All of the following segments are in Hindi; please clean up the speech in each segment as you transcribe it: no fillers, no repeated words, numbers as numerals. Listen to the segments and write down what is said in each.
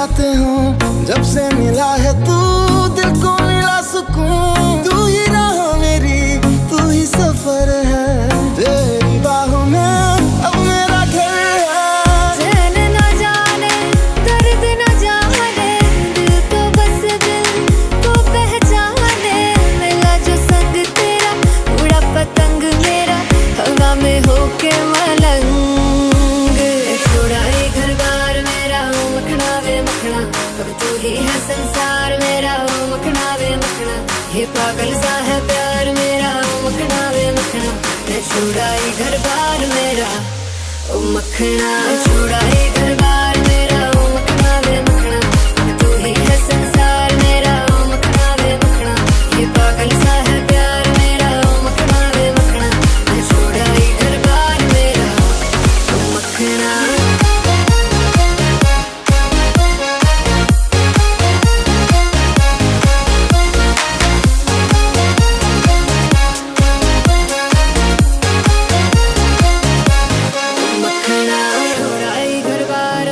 गाते हो। जब से मिला है तू, दिल को मिला सुकून। तू ही राह मेरी, तू ही सफर है, तेरी बाहों में अब मेरा घर है। चैन न जाने, दर्द न जाने, दिल को बस दिल को पहचाने। मिला जो संग तेरा, उड़ा पतंग मेरा, हवा में होके मलंग। छोड़ा ये घर बार मेरा, ओ मखना वे मखना, अब तू ही है संसार मेरा, ओ मखना वे मखना। ये पागल सा है प्यार मेरा, ओ मखना वे मखना। मैं छोड़ा ये घर बार मेरा, ओ मखना। छोड़ा ये घर बार मेरा, ओ मखना वे मखना, तू ही है संसार मेरा, ओ मखना वे मखना। ये पागल सा है प्यार मेरा, ओ मखना वे मखना। मैं छोड़ा ये घर बार मेरा, ओ मखना। छोड़ा ये घर बार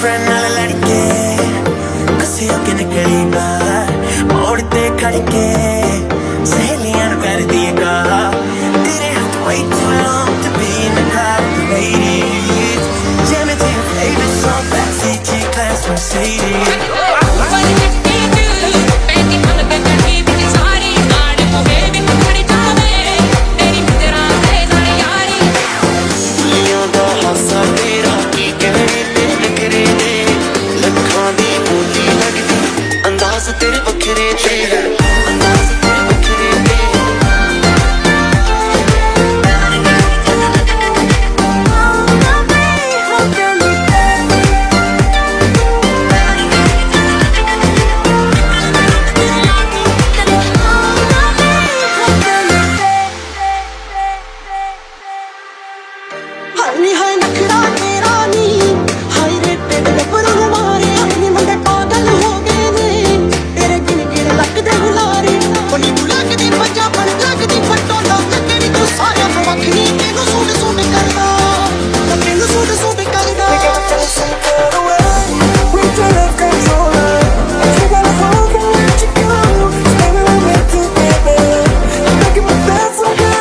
बॉयफ्रेंड नाल लड़के कसे होके निकली बाहर मोड़ ते खड़ के सहेलियां नूं कर दिए कहा didn't have to wait too long to be in the crowd with the ladies jamming to your favorite song backseat G-Class Mercedes तेरे बखरे अंदाज़ तेरे बखरे हाय हाय नखरा तेरा नी हाय रे तेरे गपरू मारे अपनी मंडे पागल हो गए ने तेरे गिन गिन लगदे हुलारे बनी बुला के दी पंजा बन लगदी पटोला तेरी तू सारा तो अखनी तेनू सूट सूट करदा तेनू सूट सूट करदा we try to control it you gotta hold on let you go standing on me together I'm making my best so good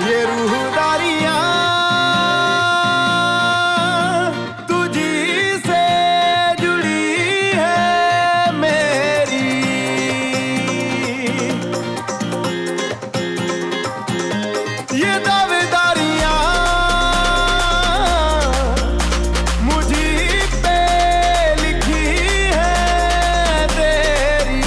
ये रूहदारियां तुझी से जुड़ी है मेरी ये दावेदारियां मुझी पे लिखी है तेरी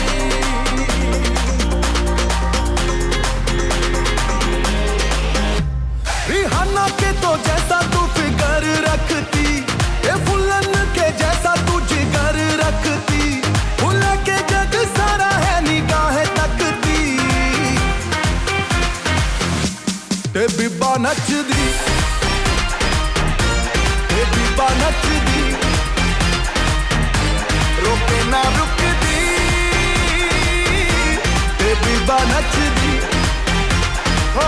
रिहाना के तो जैसा तू फिगर रखती ये फुलन के जैसा तू जिगर रखती फुल के जग सारा है निगाहें तकती ते बीबा नचदी रोके ना रुकदी ते बीबा नचदी हो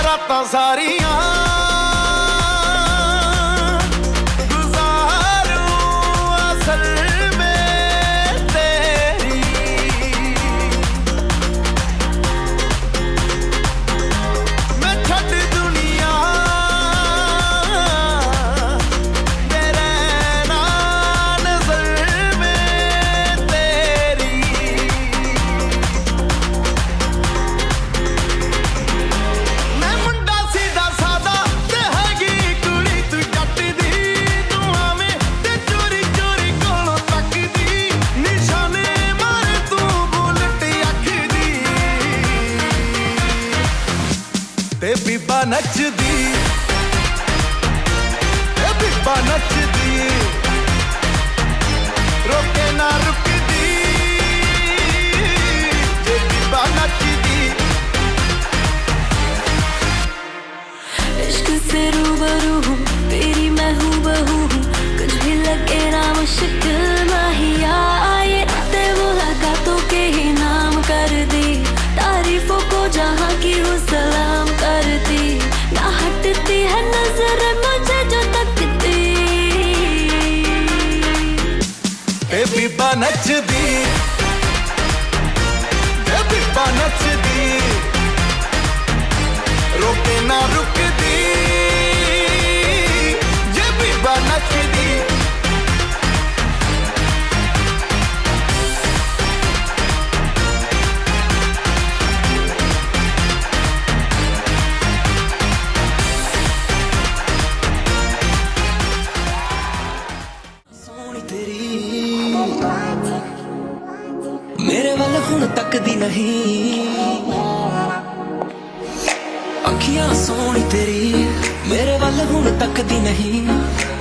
रातां सारियां गुज़ारूं असल में तेरी मैं छड्ड दुनिया दे रहना नज़र में तेरी मैं मुंडा सीधा सादा ते हैगी कुड़ी तू जट दी तू आवें ते चोरी चोरी कोलों तकदी निशाने मारे तू बुलट अख दी ते बीबा नचदी रोके ना रुकदी ते बीबा नचदी इश्क से रूबरू हूँ तेरी मैं हूँ बहू हूँ कुछ भी लगे ना मुश्किल माहिया आए ते मुलाकातों के ही नाम कर दी तारीफों को जहाँ की हूँ सलाम करती ना हटती है नजर मुझे जो तकती बीबा नच ਵੱਲ ਹੁਣ ਤੱਕਦੀ ਨਹੀਂ ਅੱਖੀਆਂ ਸੋਹਣੀ ਤੇਰੀ ਮੇਰੇ ਵੱਲ ਹੁਣ ਤੱਕਦੀ ਨਹੀਂ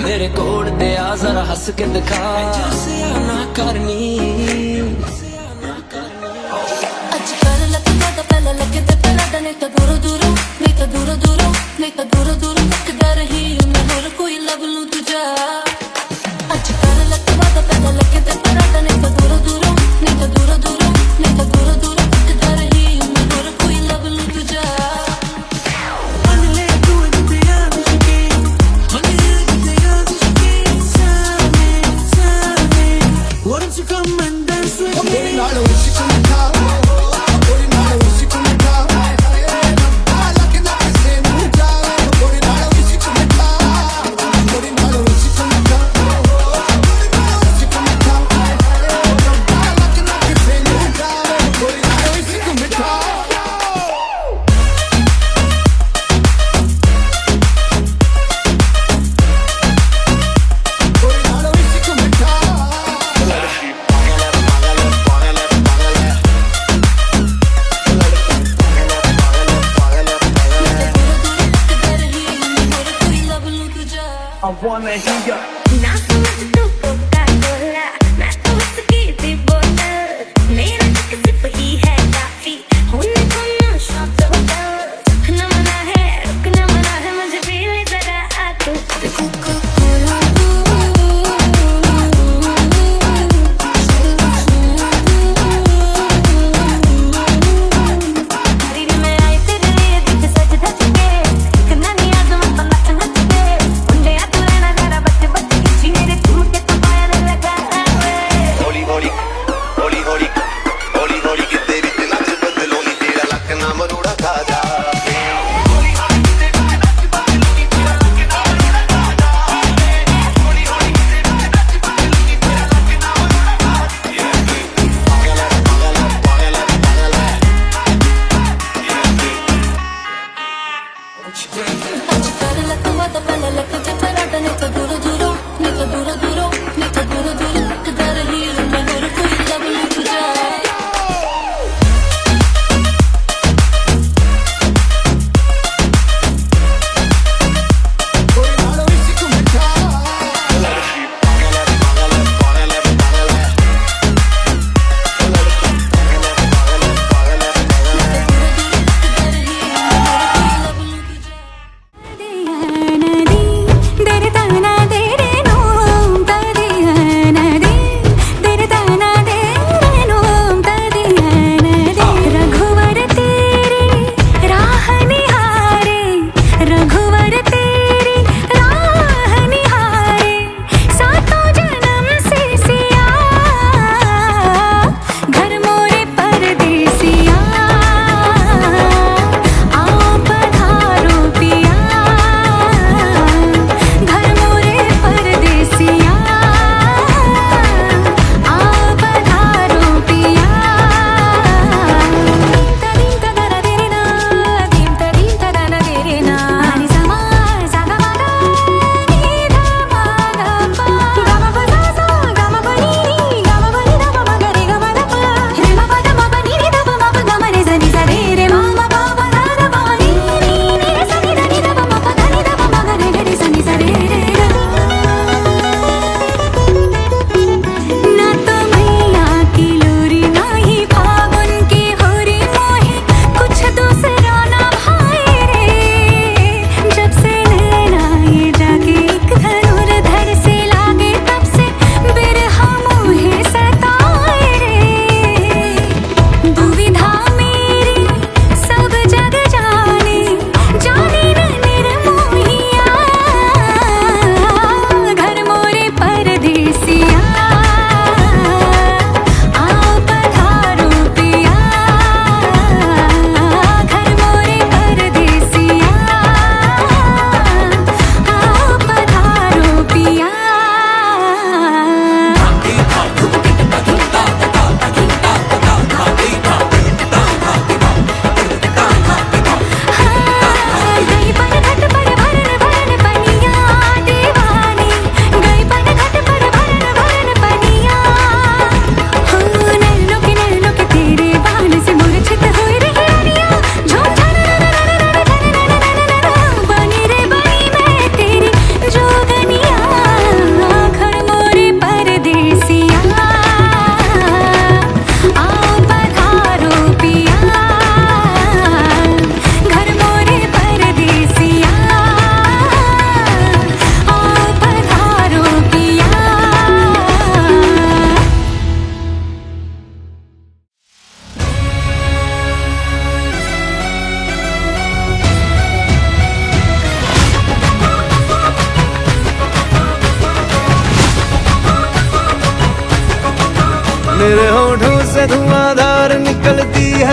ਮੇਰੇ ਕੋਲ ਤੇ ਆ ਜ਼ਰਾ ਹੱਸ ਕੇ ਦਿਖਾ ਜੱਸਿਆ ਨਾ ਕਰਨੀ ਅੱਜ-ਕੱਲ੍ਹ ਲੱਗਦਾ ਤਾਂ ਪਹਿਲਾਂ ਲੱਗੇ ਤੇ ਪਹਿਲਾਂ ਨਹੀਂ ਤਾਂ ਦੂਰੋਂ ਦੂਰੋਂ ਨਹੀਂ ਤਾਂ ਦੂਰੋਂ ਦੂਰੋਂ ਨਹੀਂ ਤਾਂ ਦੂਰੋਂ ਦੂਰੋਂ ਤੱਕਦਾ ਰਹੀ ਮੈਂ ਹੋਰ ਕੋਈ ਲੱਭ ਲੂੰ ਤੁਝਾ ਅੱਜ-ਕੱਲ੍ਹ ਲੱਗਦਾ ਤਾਂ ਪਹਿਲਾਂ ਲੱਗੇ ਤੇ ਪਹਿਲਾਂ ਨਹੀਂ ਤਾਂ ਦੂਰੋਂ ਦੂਰੋਂ ਨਹੀਂ ਤਾਂ ਦੂਰੋਂ ਦੂਰੋਂ ਨਹੀਂ ਤਾਂ ਦੂਰੋਂ ਦੂਰੋਂ ਤੱਕਦਾ ਰਹੀ ਮੈਂ ਹੋਰ ਕੋਈ ਲੱਭ ਲੂੰ ਤੁਝਾ Why don't you come and dance with me? ਮੇਰੇ ਨਾਲ ਇਸ਼ਕ ਮਿੱਠਾ ਮੇਰੇ ਨਾਲ ਇਸ਼ਕ ਮਿੱਠਾ ਲੱਗਦਾ ਕਿਸੇ ਨੂੰ ਜਾ ਮੇਰੇ ਨਾਲ ਇਸ਼ਕ ਮਿੱਠਾ ਮੇਰੇ ਨਾਲ ਇਸ਼ਕ ਮਿੱਠਾ ਇਸ਼ਕ ਮਿੱਠਾ ਲੱਗਦਾ ਕਿਸੇ ਨੂੰ ਜਾ ਮੇਰੇ ਨਾਲ ਇਸ਼ਕ ਮਿੱਠਾ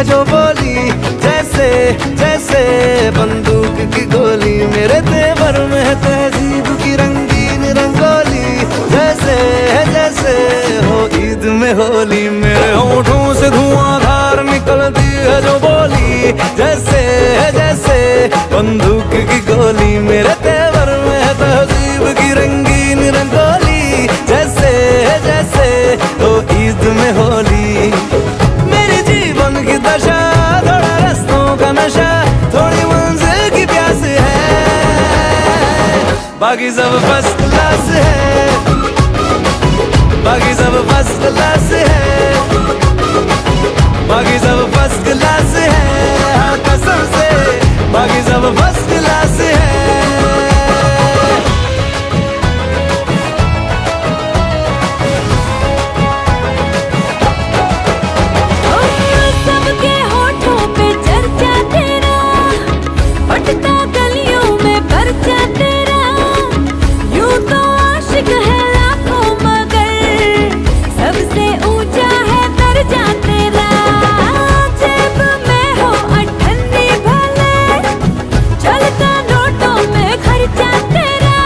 है जो बोली, जैसे जैसे बंदूक की गोली। मेरे तेवर में है तहजीब की रंगीन रंगोली, जैसे जैसे हो ईद में होली। मेरे होठों से धुआंधार निकलती है जो बोली, जैसे जैसे बंदूक की गोली। मेरे तेवर में है तहजीब की रंगीन रंगोली, जैसे जैसे हो ईद में होली। मेरी जीवन की दशा थोड़ा रस्तों का नशा, थोड़ी मंजिल की प्यास है, बाकी सब फर्स्ट क्लास है, बाकी सब फर्स्ट क्लास है, बाकी सब फर्स्ट क्लास है, हाँ कसम से बाकी सब फर्स्ट क्लास है। सबके होठों पे चर्चा तेरा, फटता गलियों में पर्चा तेरा। यूं तो आशिक है लाखों मगर सबसे ऊंचा है दर्जा तेरा। जेब में हो अठन्नी भले, चलता नोटों में खर्चा तेरा।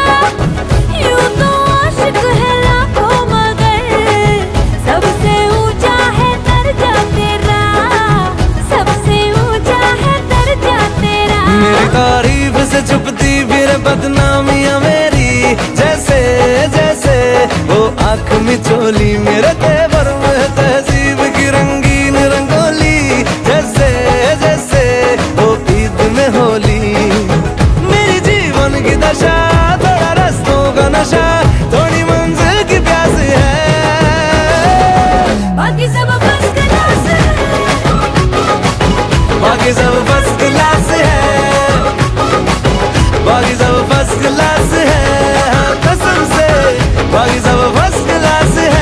यूं तो आशिक है लाखों मगर सबसे ऊंचा है दर्जा तेरा, सबसे ऊंचा है दर्जा तेरा। मेरी तारीफ से छुपती फिर बदनामियां मेरी, जैसे जैसे वो आंख में चोली। मेरे तेवर में तहजीब की रंगीन रंगोली, जैसे जैसे वो ईद में होली। मेरी जीवन की दशा थोड़ा रस्तों का नशा, थोड़ी मंजिल की प्यास है, बाकी सब फर्स्ट क्लास है, बाकी सब फर्स्ट क्लास है, बाकी सब फर्स्ट क्लास है, हाँ कसम से बाकी सब फर्स्ट क्लास है।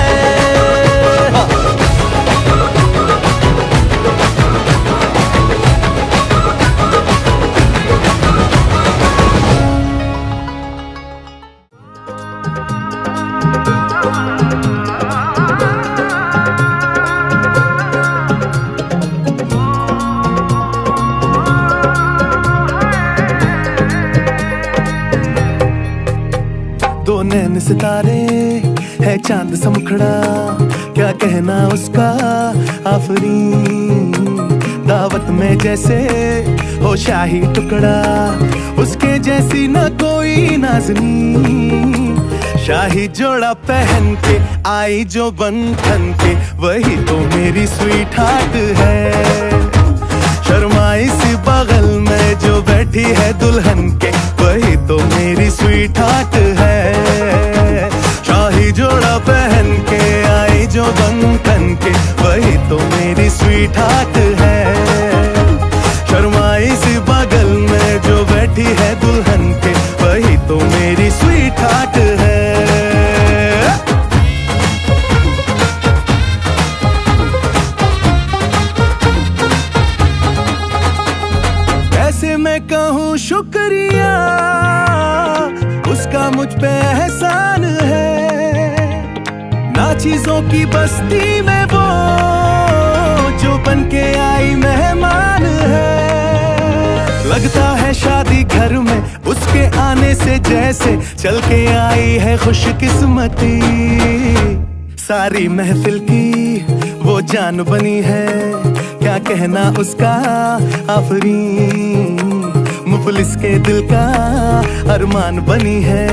दो नैन सितारे है चांद सा मुखड़ा, क्या कहना उसका आफरीन। दावत में जैसे हो शाही टुकड़ा, उसके जैसी न कोई नाज़नीन। शाही जोड़ा पहन के आई जो बंधन के, वही तो मेरी स्वीट हार्ट है। शर्माई सी बगल में जो बैठी है दुल्हन के, वही तो मेरी स्वीट हार्ट है। शाही जोड़ा पहन के आई जो बंधन के, वही तो मेरी स्वीट हार्ट है। शर्माई सी बगल में जो बैठी है दुल्हन के, वही तो मेरी स्वीट हार्ट है। कैसे मैं कहूँ शुक्रिया, उसका मुझ पे एहसान है। ना चीजों की बस्ती में वो जो बन के आई मेहमान है। लगता है शादी घर में उसके आने से जैसे चल के आई है खुशकिस्मती। सारी महफिल की वो जान बनी है, क्या कहना उसका आफरीन। मुफलिस के दिल का अरमान बनी है,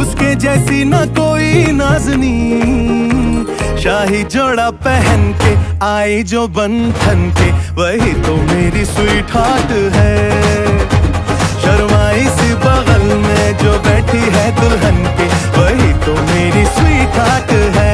उसके जैसी ना कोई नाज़नीन। शाही जोड़ा पहन के आई जो बंधन के, वही तो मेरी स्वीट हार्ट है। शर्माई सी बगल में जो बैठी है दुल्हन के, वही तो मेरी स्वीट हार्ट है।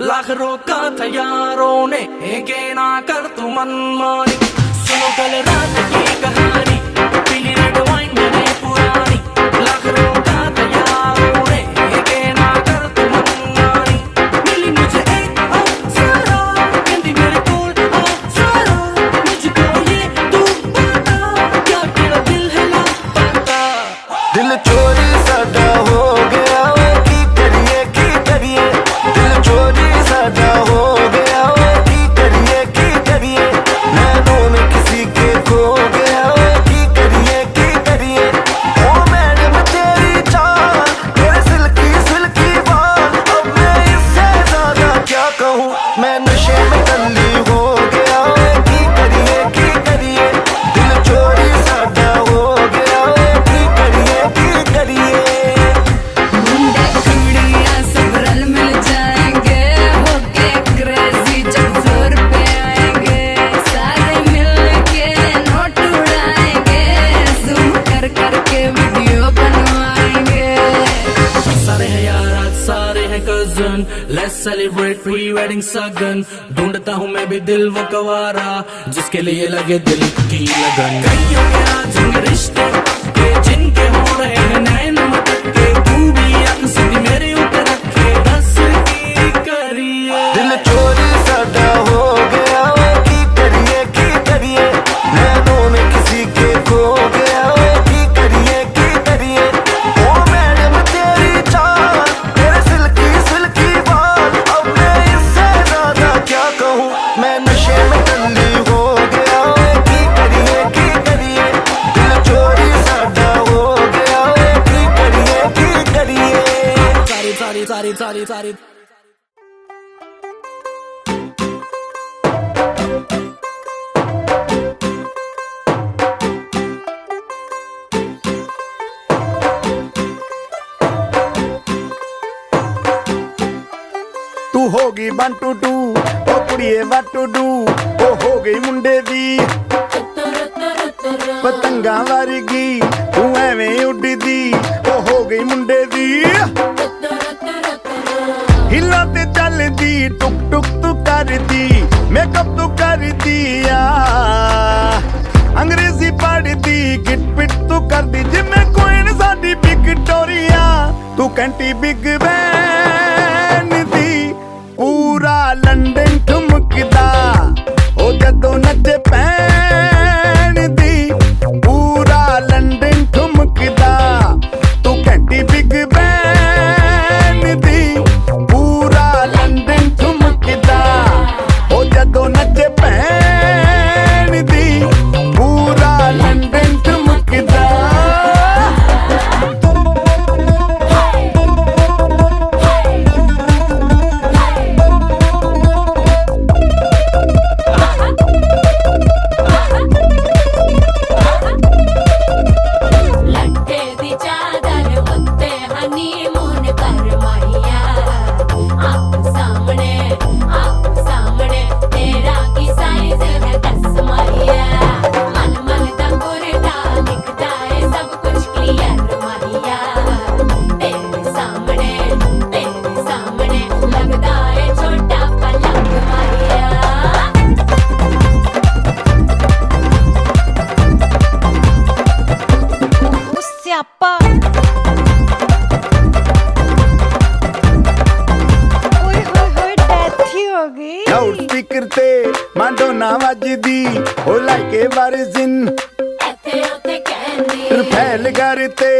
लाख रोका था यारों ने, एक ना कर तू मनमानी। सुनो कल रात की कहानी, पीली रेड वाइन मैंने पुरानी। लाख रोका सजन, let's celebrate pre-wedding सगन। ढूंढता हूँ मैं भी दिल वो गवारा, जिसके लिए लगे दिल की लगन। कईयों के आज होंगे रिश्ते पक्के, जिनके हो रहे हैं नैन मटके। तू भी अख सीधी मेरे ऊपर रखे, दस की करिए। दिल चोरी साडा हो गया वे, की करिए नैनों में किसी के खो गया वे, की करिए ओ मैडम तेरी चाल, तेरे सिल्की बाल, अब मैं इससे ज्यादा क्या कहूँ, मैं नशे में टल्ली हो गया वे, की करिए दिल चोरी साडा हो गया वे, की करिए सारी तू होगी 1 2 2 ओ कुड़िए what to do, ओ हो गई मुंडे दी पतंगा वर्गी, तू एवें उड़दी, ओ हो गई मुंडे दी। हिला ते चलदी, टुक टुक तू करदी, मेकअप तू करदी आ, अंग्रेजी पढ़दी, गिट पिट तू करदी, जिमें कोई साडी विक्टोरिया, तू कैंटी बिग बैन दी, पूरा लंदन ठुमकदा, ओ जदों नचे पैन दी, पूरा लंदन ठुमकदा, तू कैंटी बिग बैन दी, पूरा लंदन ठुमकदा, ओ जदों नचे पैन दी, पूरा लंदन ठुमकदा। लट्टे दी चादर उत्ते हनीमून कर माहिया, आप सामने तेरा की साइज है 10 माहिया, मन दा गुरदा दिखता है सब कुछ क्लियर माहिया, तेरे सामने लगदा है छोटा पलंग माहिया। ਸਿਆਪਾ ਓਏ ਹੋਏ ਡੈਥ ਹੀ ਹੋ ਗਈ। ਲਾਊਡ ਸਪੀਕਰ ਤੇ ਮਾਂਡੋਨਾ ਵੱਜਦੀ, ਉਹ ਲਾਈਕੇ ਵਾਰਿਜ਼ਨ ਇੱਥੇ ਉੱਥੇ ਕਹਿੰਦੀ ਰਫੈਲ ਘਰ ਤੇ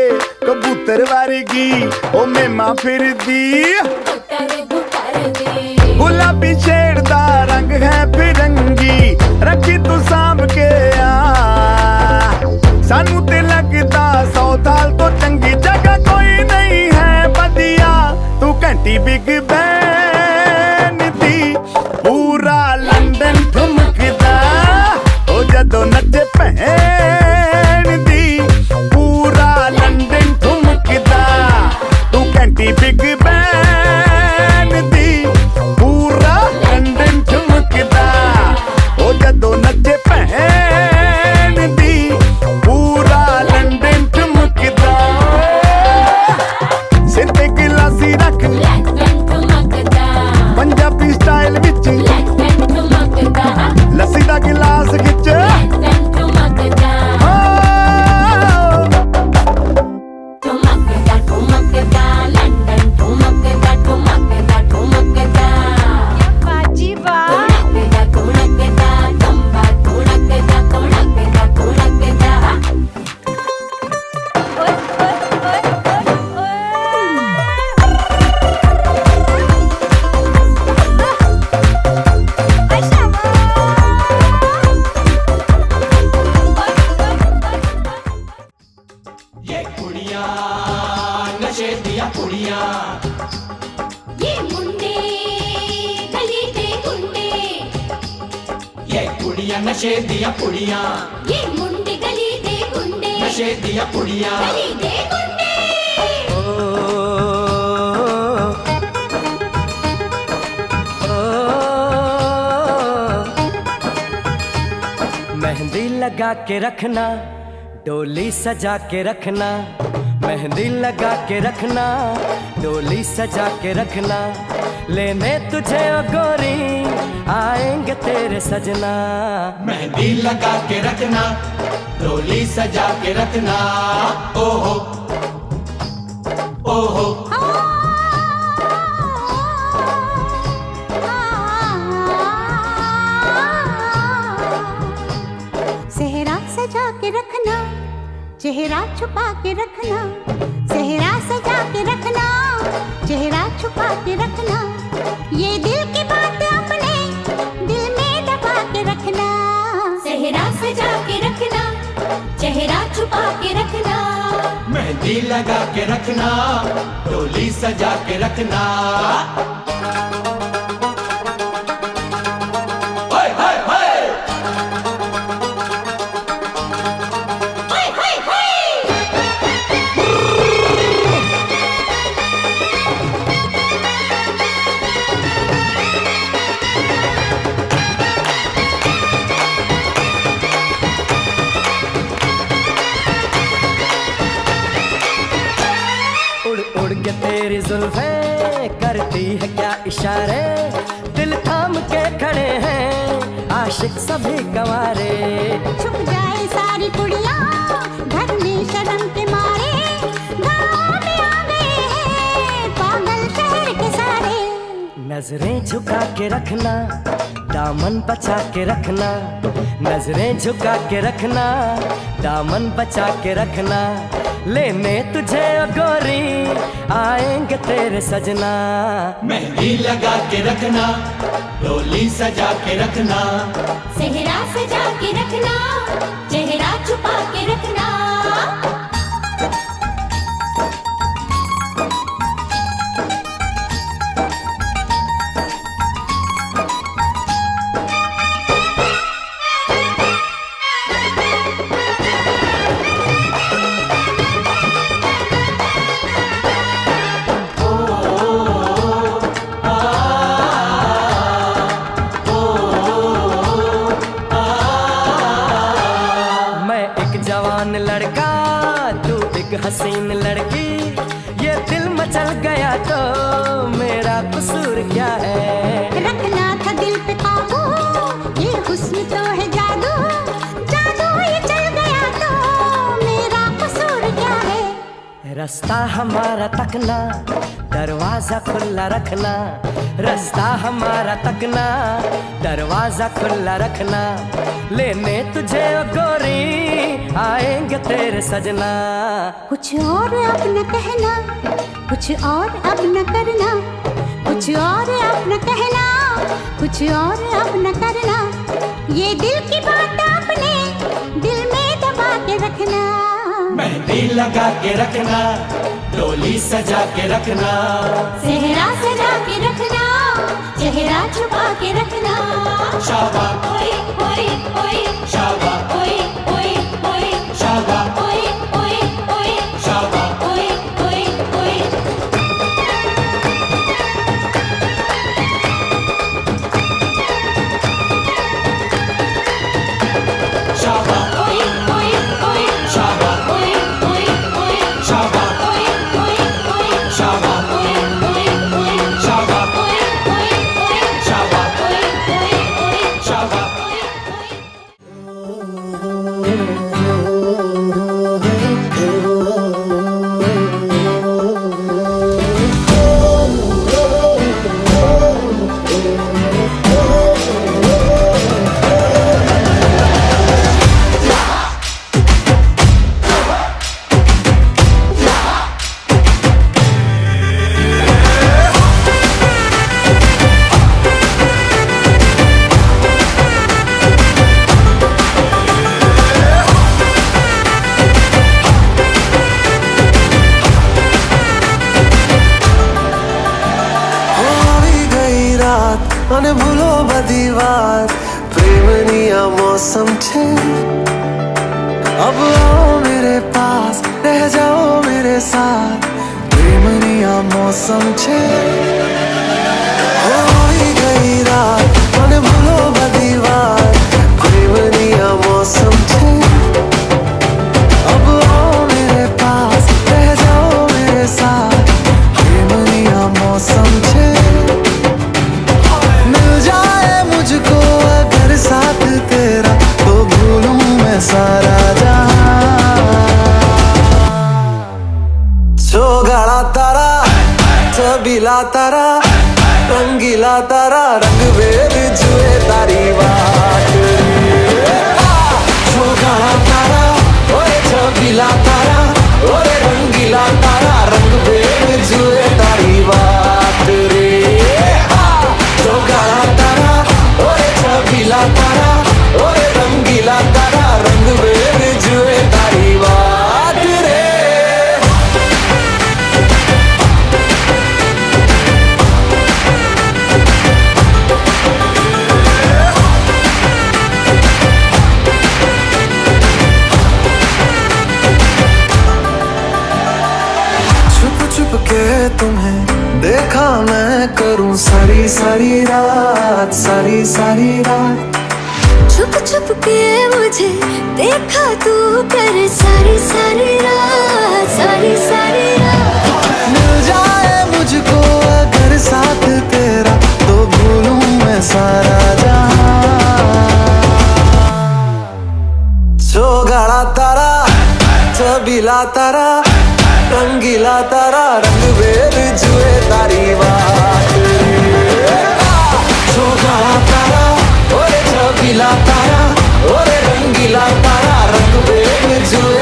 ਕਬੂਤਰ ਵਰਗੀ, ਉਹ ਮੇਮਾ ਫਿਰਦੀ, ਗੁੱਟਰ ਦੀ ਗੁਲਾਬੀ ਸ਼ੇਡ ਦਾ ਰੰਗ ਹੈ ਫਿਰੰਗੀ, ਰੱਖੀ ਤੂੰ ਸਾਂਭ ਕੇ ਆ, ਸਾਨੂੰ ਤੇ ਲੱਗਦਾ 100 ਸਾਲ ਤੋਂ ਚੰਗੀ ਜਗ੍ਹਾ ਕੋਈ ਨਹੀਂ ਹੈ ਵਧੀਆ, ਤੂੰ ਘੰਟੀ ਬਿਗ ਬੈਨ ਦੀ, ਪੂਰਾ ਲੰਡਨ ਠੁਮਕਦਾ, ਉਹ ਜਦੋਂ ਨੱਚੇ ਭੈਣ ਦੀ, ਪੂਰਾ ਲੰਡਨ ਠੁਮਕਦਾ, ਤੂੰ ਘੰਟੀ ਬਿਗ ਬੈਨ ਦੀ, ਪੂਰਾ ਲੰਡਨ ਠੁਮਕਦਾ, ਉਹ ਜਦੋਂ ਨੱਚੇ ਭੈਣ ਦੀ, ਪੂਰਾ ਲੰਡਨ ਠੁਮਕਦਾ। ਸਿਰ ਤੇ ਗਲਾਸੀ ਰੱਖ ਲੈਕਨ ਠੁਮਕਦਾ, ਪੰਜਾਬੀ ਸਟਾਈਲ ਵਿੱਚ, ਲੈਕਨ ਠੁਮਕਦਾ, ਲੱਸੀ ਦਾ ਗਿਲਾਸ ਖਿੱਚ, ਲੈਕਨ ਠੁਮਕਦਾ, ਠੁਮਕਦਾ ਲੰਡਨ ਠੁਮਕਦਾ, ਠੁਮਕਦਾ ਬਾਜੀ ਵਾਹ ਠੁਮਕਦਾ ਕੰਬਾ ਠੁਮਕਦਾ ਓਏ ये मुंडे गली दे गुंडे, ये कुड़ियां नशे दिया पुड़ियां, ये मुंडे गली दे गुंडे, नशे दिया पुड़ियां। गली दे गुंडे। मेहंदी लगा के रखना, डोली सजा के रखना, मेहंदी लगा के रखना, डोली सजा के रखना, लेने तुझे ओ गोरी आएंगे तेरे सजना। मेहंदी लगा के रखना, डोली सजा के रखना, ओहो ओहो। सेहरा सजा के रखना, चेहरा छुपा के रखना, सेहरा सजा के रखना, चेहरा छुपा के रखना, ये दिल की बात अपने दिल में दबा के रखना। सेहरा सजा के रखना, चेहरा छुपा के रखना, मेहंदी लगा के रखना, डोली सजा के रखना। उड़ उड़ के तेरी जुल्फें करती है क्या इशारे, दिल थाम के खड़े हैं आशिक सभी गंवारे। छुप जाए सारी कुड़ियाँ घर में शर्म के मारे, गाँव में आ गए हैं पागल शहर के सारे। नजरें झुका के रखना, दामन बचा के रखना, नजरें झुका के रखना, दामन बचा के रखना, लेने तुझे ओ गोरी आएंगे तेरे सजना। मेहंदी लगा के रखना, डोली सजा के रखना, सेहरा सजा के रखना, चेहरा छुपा के रखना। जवान लड़का तू एक हसीन लड़की, ये दिल मचल गया तो मेरा कसूर क्या है। रखना था दिल पे काबू, ये हुस्न तो है जादू, जादू ये चल गया तो मेरा कसूर क्या है। रास्ता हमारा तकना, दरवाजा खुला रखना, रास्ता हमारा तकना, दरवाजा खुला रखना, लेने तुझे ओ गोरी आएंगे तेरे सजना। कुछ और अब न कहना, कुछ और अब न करना, कुछ और अब न कहना, कुछ और अब न करना, ये दिल की बात अपने दिल में दबा के रखना। मेहंदी लगा के रखना, डोली सजा के रखना, सेहरा सजा के रखना, चेहरा छुपा के रखना। शाबाश ओए ओए ओए, शाबाश ओए ओए ओए, शाबाश ओए ओए ओए, शाबाश ओए ओए ओए। शाबाश ओए ओए ओए, शाबाश ओए ओए ओए, शाबाश ओए ओए ओए, शाबाश ओए ओए ओए, शाबाश ओए ओए ओए, शाबाश ओए ओए ओए, शाबाश। મને ભૂલો બધી વાત પ્રેમની આ મૌસમ છે अब आओ मेरे पास रह जाओ मेरे साथ प्रेमनी आ मौसम छे होई गई रात મને ભૂલો બધી વાત પ્રેમની आ मौसम छे अब आओ मेरे पास रह जाओ छोगाड़ा तारा छबीला तारा रंगीला तारा रंग वेद जुए तारी बात छोगाड़ा तारा ओए छबीला तारा ओए रंगीला तारा रंग वेद जुए तारी बात रे छोगाड़ा तारा ओए छबीला तारा ओए रंगीला तारा रंग वेद जुए तारी बात रे छुप के तुम्हें देखा मैं करूं सारी सारी रात सारी सारी रात छुप छुप के मुझे देखा तू कर सारी सारी रात सारी सारी रात मिल जाए मुझको अगर साथ तेरा तो भूलूं मैं सारा जहां छोगाड़ा तारा छबीला तारा रंगीला तारा रंग वेद जुए तारी बात छोगाड़ा तारा ओरे छबीला तारा ओरे रंगीला तारा रंग वेद जुए